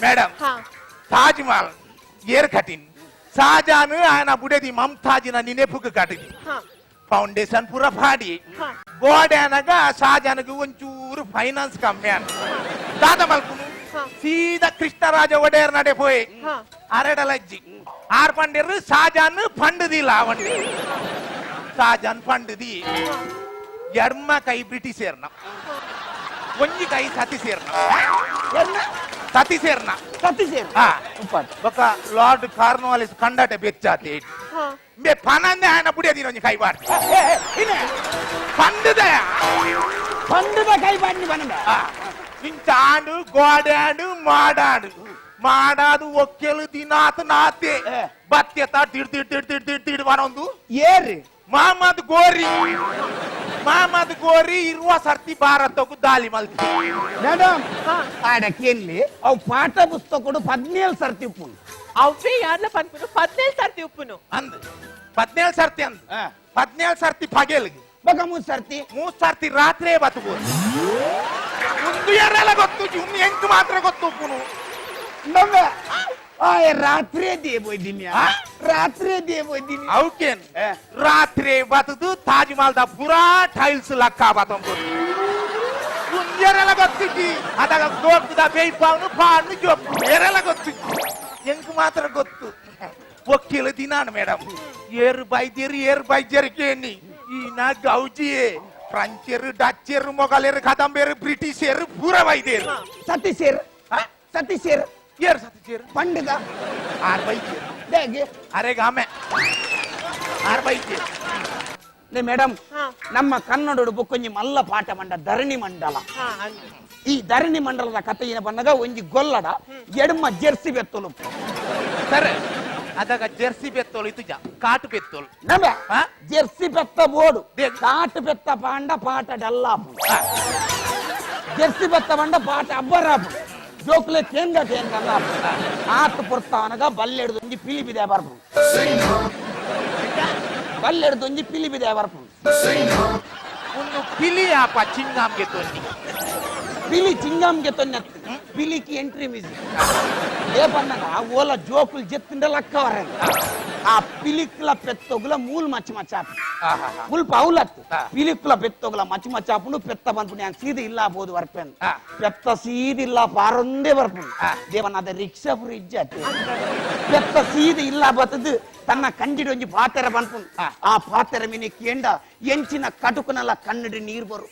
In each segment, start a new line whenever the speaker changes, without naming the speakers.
madam Taj Mahal air ಕಟಿನ್ Shah Jahan ಆಯನ ಬುಡದಿ ಮಮತಾಜಿನ ನೆನಪುಗೆ ಕಟ್ಟಿದಿ foundation ಪೂರ ಪಾಡಿ ಗೋಡ್ಯಾನಾಗ ಶಾಜಾನ್ಗೆ ಒಂಚೂರು ಫೈನಾನ್ಸ್ ಕಮ್ಮಿ ಅನ್ ದಾದ ಮಲ್ಪುನು ಸೀದಾ ಕೃಷ್ಣರಾಜ ಒಡೆಯರ್ ನಡೆ ಪೋಯ್ ಅರೆಡಲಜ್ಜಿ ಆರ್ ಪಂಡಿರು ಶಾಜಾನ್ ಫಂಡದಿ ಲಾವಂಡಿ ಶಾಜಾನ್ ಫಂಡದಿ ಎಡ್ಮ ಕೈ ಬ್ರಿಟಿಷರ್ನ ಒಂಜಿ ಕೈ ಸತಿಸೇರ್ನ ಸತಿಸೇರ್ನ ఒక లార్డ్ కార్నవాలిస్ కండట బెచ్చాతే మే పనందే ఆయన బుడే దినొంజి కై బాట్ పండుద కై బాట్ని పనంద ఇంచాండు గోడాండు మాడాడు ఒక్కెలు దినాత నాతే బత్యత తిడ్ వనందు ఏరి ಮಹಮ್ಮದ್ ಗೋರಿ ಇರುವ ಸರ್ತಿ ಭಾರತಕ್ಕೂ ದಾಳಿ ಮಲ್ತಿ
ಮೇಡಮ್ ಆಡಕೇನ್ಲಿ ಅವು ಪಾಠ ಪುಸ್ತಕಗಳು 17 ಸರ್ತಿ ಉಪ್ಪುನು
ಅವೇ ಯಾರ್ಲ ಪನ್ಪುನು 17 ಸರ್ತಿ ಉಪ್ಪುನು
ಅಂದ್ 17 ಸರ್ತಿ ಅಂದ್ 17 ಸರ್ತಿ ಪಗೆಲ್ಗೆ
ಬಗ 3 ಸರ್ತಿ
ರಾತ್ರಿ ಬತ್ತಬಹುದು ಒಂದು ಯಾರೆಲ್ಲ ಗೊತ್ತು ಇನ್ನು ಎಂಟು ಮಾತ್ರ ಗೊತ್ತು ಉಪ್ಪುನು
ನಮ್ಗೆ ರಾತ್ರಿ ದೇಬೋಯ್ದಿನಿ
ಅವಕೇನ್ ರಾತ್ರಿ ಬತ್ತದು ತಾಜ್ ಮಹಲ್ ದ ಪೂರಾ ಟೈಲ್ಸ್ ಲಕ್ಕ ಬತ್ತಂಬೋದು ಯಾರೆಲ್ಲ ಗೊತ್ತಿದ್ದಿ ಅದಾಗ ದೋಪದ ಬೇಯ್ಪಾವನು ಪಾನು ಜೋಪು ಯಾರೆಲ್ಲ ಗೊತ್ತಿದ್ದಿ ಎಂಕ್ ಮಾತ್ರ ಗೊತ್ತು ಒಕ್ಕಿಲ ದಿನಾನ ಮೇಡಮ್ ಏರು ಬೈದ್ಯರು ಕೇಳಿ ಈನ ಗೌಜಿಯೇ ಫ್ರಂಚರು ಡಚ್ಚರು ಮೊಘಲರು ಕದಂಬರು ಬ್ರಿಟಿಷರು ಪೂರ ವೈದ್ಯರು
ಸತೀಶರು
ಏರ್ ಸತೀಶರು
ಪಂಡಗ
ಆರ್ ವೈದ್ಯರು
ಹೇಗೆ
ಅರೆಗಾಮೆ ಆರ್ ವೈದ್ಯರು
ಮೇಡಮ್ ನಮ್ಮ ಕನ್ನಡ ಬೊಕ್ಕೊಂಜಿ ಮಲ್ಲ ಪಾಠ ಮಂಡ ಧರಣಿ ಮಂಡಲ ಈ ಧರಣಿ ಮಂಡಲದ ಕಥೆ ಏನ ಬಂದಾಗ ಒಂಜಿ ಗೊಲ್ಲಡ ಎಡ್ಮ ಜೆರ್ಸಿ ಬೆತ್ತೋಲು
ಸರ್ ಅದಾಗ ಜೆರ್ಸಿ ಬೆತ್ತೋಲು ಇದು ಕಾಟು ಬೆತ್ತೋಲು
ಜೆರ್ಸಿ ಬೆತ್ತ ಬೋಡು ಕಾಟು ಬೆತ್ತ ಪಾಂಡ ಪಾಠ ಡಲ್ಲಾಪು ಜೆರ್ಸಿ ಬೆತ್ತ ಬಂಡ ಪಾಠ ಅಬ್ಬರಾಪು ಜೋಕ್ಲೆ ತೇಂಗ ಆತು ಪುರ್ತಾನಗ ಬಲ್ಲೆಡ್ದೊಂಜಿ ಪಿಲಿಬಿದೆ ಬರ್ಪು ಬಲ್ಲೆಡ್ದೊಂಜಿ ಪಿಲಿಬಿದೆ ಬರ್ಪು
ಒಂದು ಪಿಲಿ ಆಪ ಚಿಂಗಾಮ್ಗೆ ತೊನ್ನಿ
పిలి చింగంకి తొన్నెత్తి పిలికి ఎంట్రీ మ్యూజిక్ ఏ పన్నగా ఓల జోకులు చెత్తుండే లక్క వరండి ఆ పిలిక్కుల పెత్తొగుల మూలు మచ్చి మచ్చాపు మూలు పౌలత్తు పిలిక్కుల పెత్తొగుల మచ్చి మచ్చాపును పెత్త పనుపుని సీది ఇల్లా పోదు వరపెన్ పెత్త సీది ఇల్లా పారొందే వరపు దేవన్న ಅದ ರಿಕ್ಷಾ ಫ್ರಿಡ್ಜ್ ಅತ್ತೆ పెత్త సీది ఇల్లా బతదు ತನ್ನ ಕಂಡಿಡೊಂಜಿ ಪಾತೆರ ಪನ್ಪುನ್ ಆ ಪಾತೆರ ಮಿನಿ ಕೇಂಡ ಎಂಚಿನ ಕಟುಕನಲ್ಲ ಕನ್ನಡಿ ನೀರು ಬರು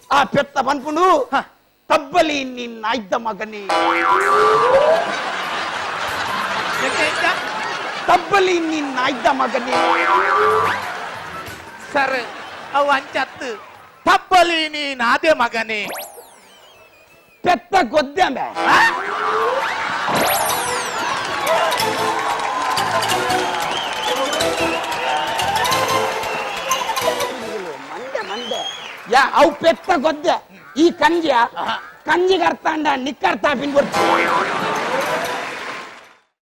ಆ ಪೆತ್ತ ಪನ್ಪುನು ತಬ್ಬಲಿ ನಿನ್ನ ಐದ್ದ ಮಗನೇ ತಬ್ಬಲಿ ನಿನ್ನ ಐದ್ದ ಮಗನೇ
ಸರ್ ಅವು ಅಂಚತ್ತು ತಬ್ಬಲಿ ನೀನ್ ಅದೇ ಮಗನೇ
ಪೆತ್ತ ಗೊದ್ದೆ ಯಾ ಅವು ಪೆತ್ತ ಗೊದ್ದೆ ಈ ಕಂಜಿಯ ಕಂಜಿಗೆ ಅರ್ಥ ಅಂಡ ನಿಕ್ಕರ್ಥ ಪಿನ್